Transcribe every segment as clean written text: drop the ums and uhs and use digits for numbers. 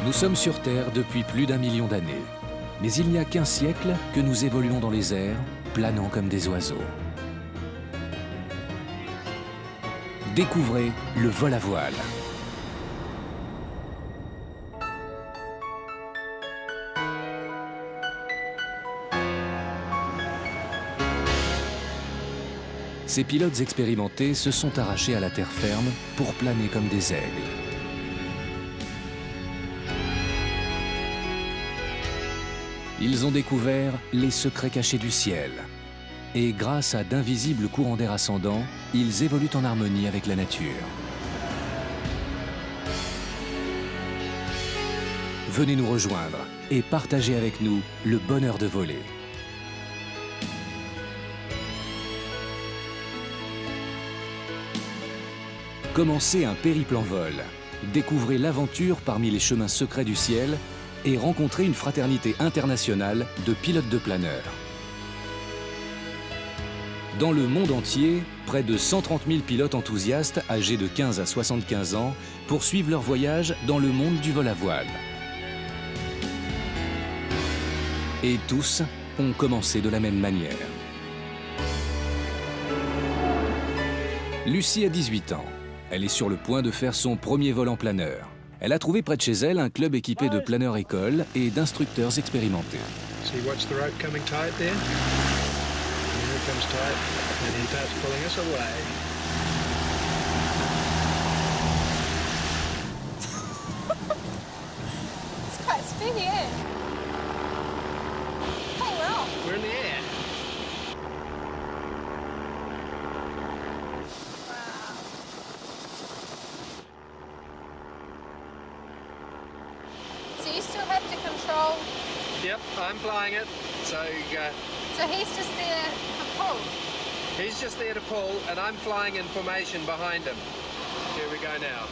Nous sommes sur Terre depuis plus d'1 million d'années. Mais il n'y a qu'1 siècle que nous évoluons dans les airs, planant comme des oiseaux. Découvrez le vol à voile. Ces pilotes expérimentés se sont arrachés à la terre ferme pour planer comme des aigles. Ils ont découvert les secrets cachés du ciel. Et grâce à d'invisibles courants d'air ascendants, ils évoluent en harmonie avec la nature. Venez nous rejoindre et partagez avec nous le bonheur de voler. Commencez un périple en vol. Découvrez l'aventure parmi les chemins secrets du ciel et rencontrez une fraternité internationale de pilotes de planeurs. Dans le monde entier, près de 130 000 pilotes enthousiastes âgés de 15 à 75 ans poursuivent leur voyage dans le monde du vol à voile. Et tous ont commencé de la même manière. Lucie a 18 ans. Elle est sur le point de faire son premier vol en planeur. Elle a trouvé près de chez elle un club équipé de planeurs écoles et d'instructeurs expérimentés. It's quite spinny, isn't it? Hey, we're off. We're in the air. So you still have to control. Yep, I'm flying it. So So he's just there for pull. he's just there to pull, and I'm flying in formation behind him. Here we go now.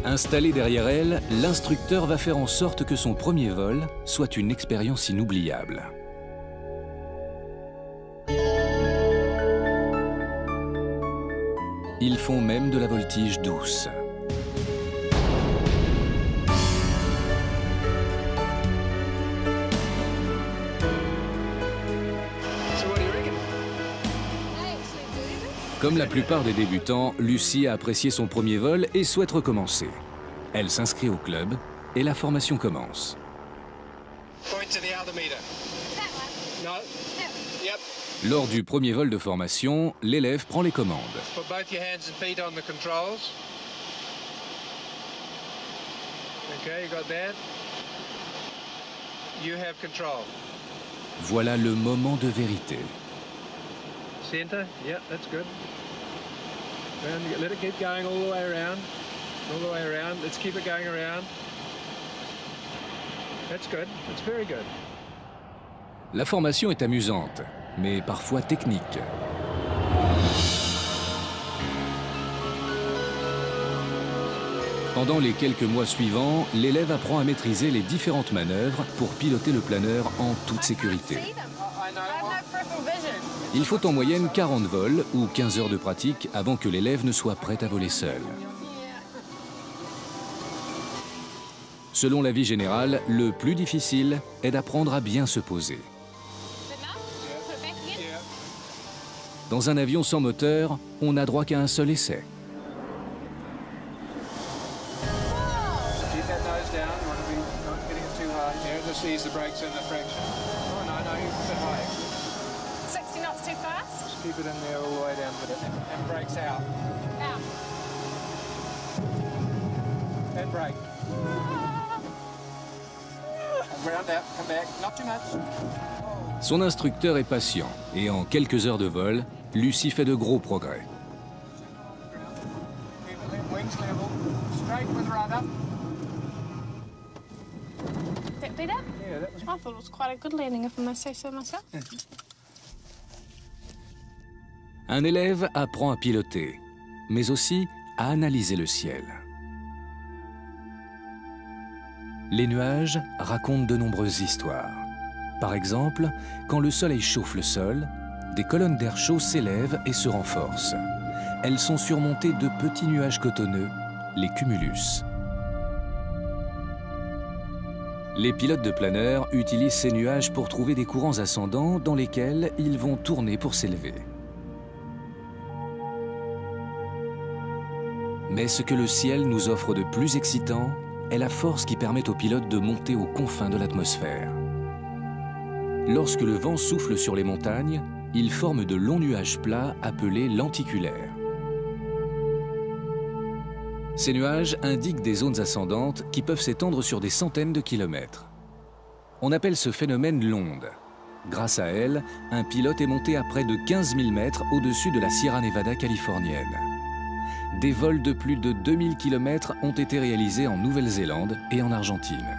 Installé derrière elle, l'instructeur va faire en sorte que son premier vol soit une expérience inoubliable. Ils font même de la voltige douce. So what do you reckon? I actually do this. Comme la plupart des débutants, Lucie a apprécié son premier vol et souhaite recommencer. Elle s'inscrit au club et la formation commence. Point to the altimeter. That one. No. Yep. Yep. Lors du premier vol de formation, l'élève prend les commandes. Put both your hands and feet on the controls. Okay, you got that. You have control. Voilà le moment de vérité. Center. Yeah, that's good. And let it keep going all the way around. All the way around. Let's keep it going around. That's good. That's very good. La formation est amusante, mais parfois technique. Pendant les quelques mois suivants, l'élève apprend à maîtriser les différentes manœuvres pour piloter le planeur en toute sécurité. See them. I have no peripheral vision. Il faut en moyenne 40 vols ou 15 heures de pratique avant que l'élève ne soit prêt à voler seul. Selon l'avis général, le plus difficile est d'apprendre à bien se poser. Good enough? Put it back again. Dans un avion sans moteur, on n'a droit qu'à un seul essai. Keep that nose down. You want to be not getting it too hard. Yeah, just ease the brakes in the fraction. Oh, no, you're a bit high. 60 knots too fast? Just keep it in there all the way down with it. And brakes out. Out. And brake. And ground out. Come back. Not too much. Son instructeur est patient et en quelques heures de vol, Lucie fait de gros progrès. Keep it wings level. Straight with rudder. Is that better? Yeah, I thought it was quite a good landing, if I must say so myself. Un élève apprend à piloter, mais aussi à analyser le ciel. Les nuages racontent de nombreuses histoires. Par exemple, quand le soleil chauffe le sol, des colonnes d'air chaud s'élèvent et se renforcent. Elles sont surmontées de petits nuages cotonneux, les cumulus. Les pilotes de planeur utilisent ces nuages pour trouver des courants ascendants dans lesquels ils vont tourner pour s'élever. Mais ce que le ciel nous offre de plus excitant est la force qui permet aux pilotes de monter aux confins de l'atmosphère. Lorsque le vent souffle sur les montagnes, il forme de longs nuages plats appelés lenticulaires. Ces nuages indiquent des zones ascendantes qui peuvent s'étendre sur des centaines de kilomètres. On appelle ce phénomène l'onde. Grâce à elle, un pilote est monté à près de 15 000 mètres au-dessus de la Sierra Nevada californienne. Des vols de plus de 2000 km ont été réalisés en Nouvelle-Zélande et en Argentine.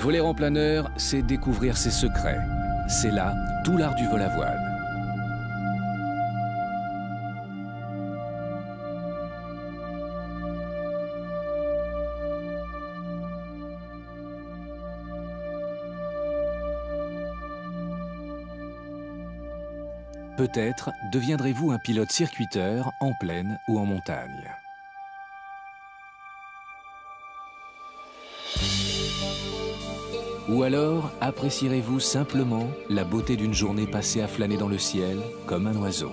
Voler en planeur, c'est découvrir ses secrets. C'est là tout l'art du vol à voile. Peut-être deviendrez-vous un pilote circuiteur en plaine ou en montagne. Ou alors apprécierez-vous simplement la beauté d'une journée passée à flâner dans le ciel comme un oiseau.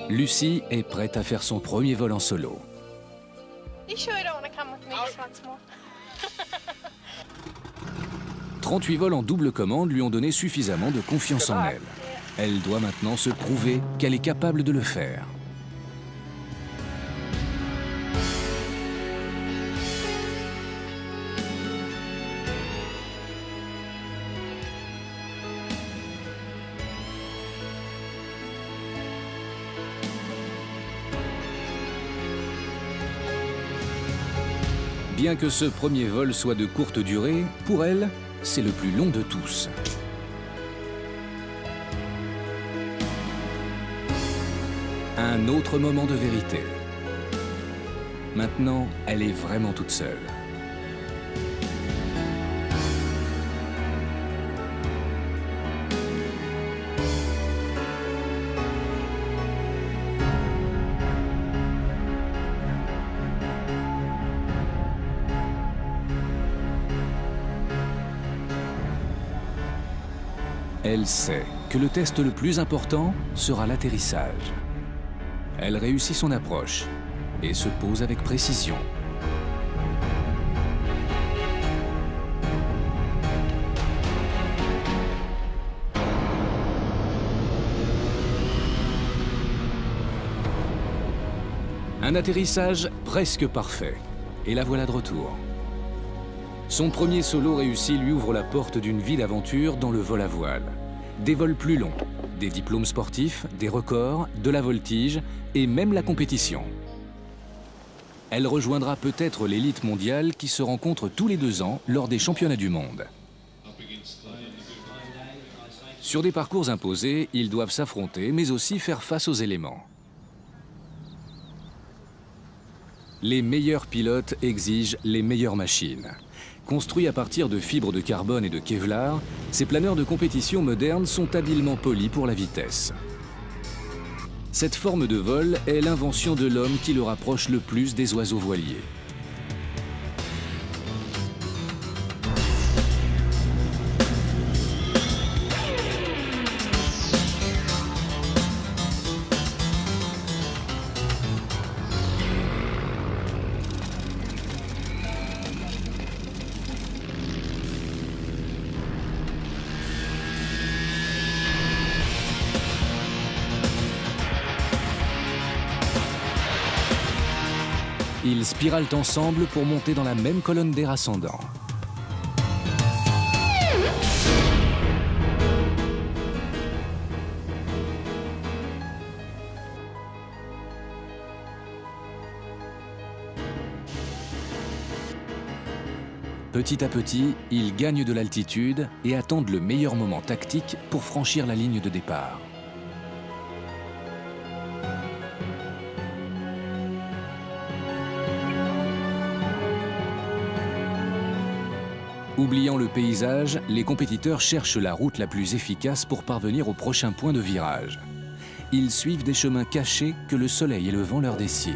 Lucie est prête à faire son premier vol en solo. You sure you don't want to come with me just once more? 38 vols en double commande lui ont donné suffisamment de confiance en elle. Elle doit maintenant se prouver qu'elle est capable de le faire. Bien que ce premier vol soit de courte durée, pour elle, c'est le plus long de tous. Un autre moment de vérité. Maintenant, elle est vraiment toute seule. Elle sait que le test le plus important sera l'atterrissage. Elle réussit son approche et se pose avec précision. Un atterrissage presque parfait. Et la voilà de retour. Son premier solo réussi lui ouvre la porte d'une vie d'aventure dans le vol à voile. Des vols plus longs, des diplômes sportifs, des records, de la voltige et même la compétition. Elle rejoindra peut-être l'élite mondiale qui se rencontre tous les 2 ans lors des championnats du monde. Sur des parcours imposés, ils doivent s'affronter mais aussi faire face aux éléments. Les meilleurs pilotes exigent les meilleures machines. Construits à partir de fibres de carbone et de Kevlar, ces planeurs de compétition modernes sont habilement polis pour la vitesse. Cette forme de vol est l'invention de l'homme qui le rapproche le plus des oiseaux voiliers. Ils spiralent ensemble pour monter dans la même colonne d'air ascendant. Petit à petit, ils gagnent de l'altitude et attendent le meilleur moment tactique pour franchir la ligne de départ. Oubliant le paysage, les compétiteurs cherchent la route la plus efficace pour parvenir au prochain point de virage. Ils suivent des chemins cachés que le soleil et le vent leur dessinent.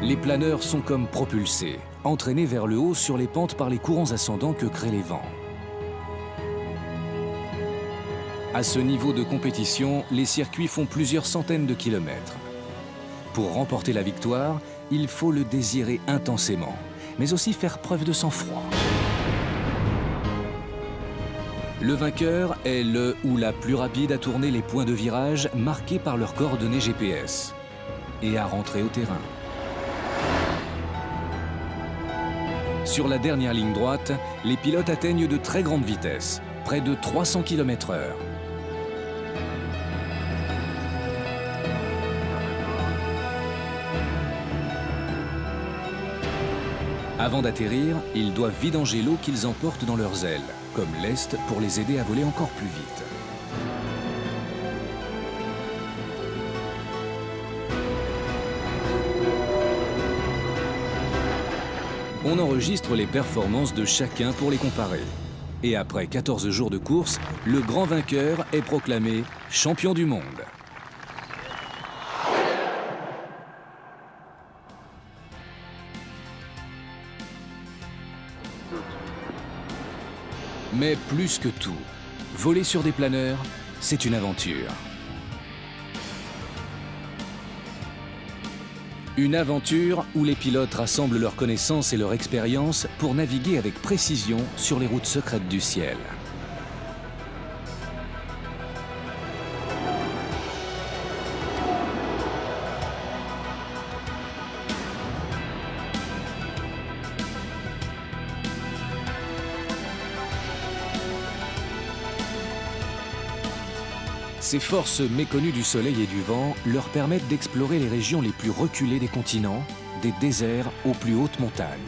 Les planeurs sont comme propulsés, entraînés vers le haut sur les pentes par les courants ascendants que créent les vents. À ce niveau de compétition, les circuits font plusieurs centaines de kilomètres. Pour remporter la victoire, il faut le désirer intensément, mais aussi faire preuve de sang-froid. Le vainqueur est le ou la plus rapide à tourner les points de virage marqués par leurs coordonnées GPS et à rentrer au terrain. Sur la dernière ligne droite, les pilotes atteignent de très grandes vitesses, près de 300 km/h. Avant d'atterrir, ils doivent vidanger l'eau qu'ils emportent dans leurs ailes, comme lest pour les aider à voler encore plus vite. On enregistre les performances de chacun pour les comparer. Et après 14 jours de course, le grand vainqueur est proclamé champion du monde. Mais plus que tout, voler sur des planeurs, c'est une aventure. Une aventure où les pilotes rassemblent leurs connaissances et leur expérience pour naviguer avec précision sur les routes secrètes du ciel. Ces forces méconnues du soleil et du vent leur permettent d'explorer les régions les plus reculées des continents, des déserts aux plus hautes montagnes.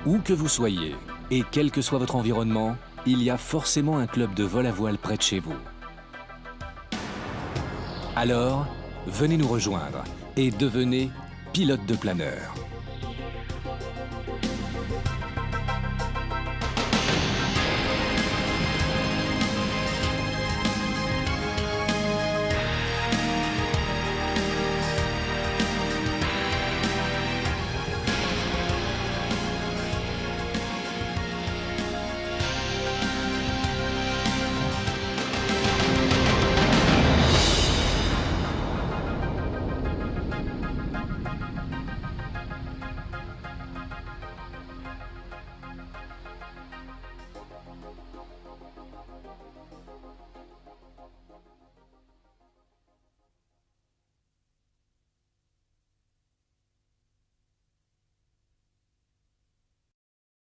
Où que vous soyez, et quel que soit votre environnement, il y a forcément un club de vol à voile près de chez vous. Alors, venez nous rejoindre et devenez pilote de planeur.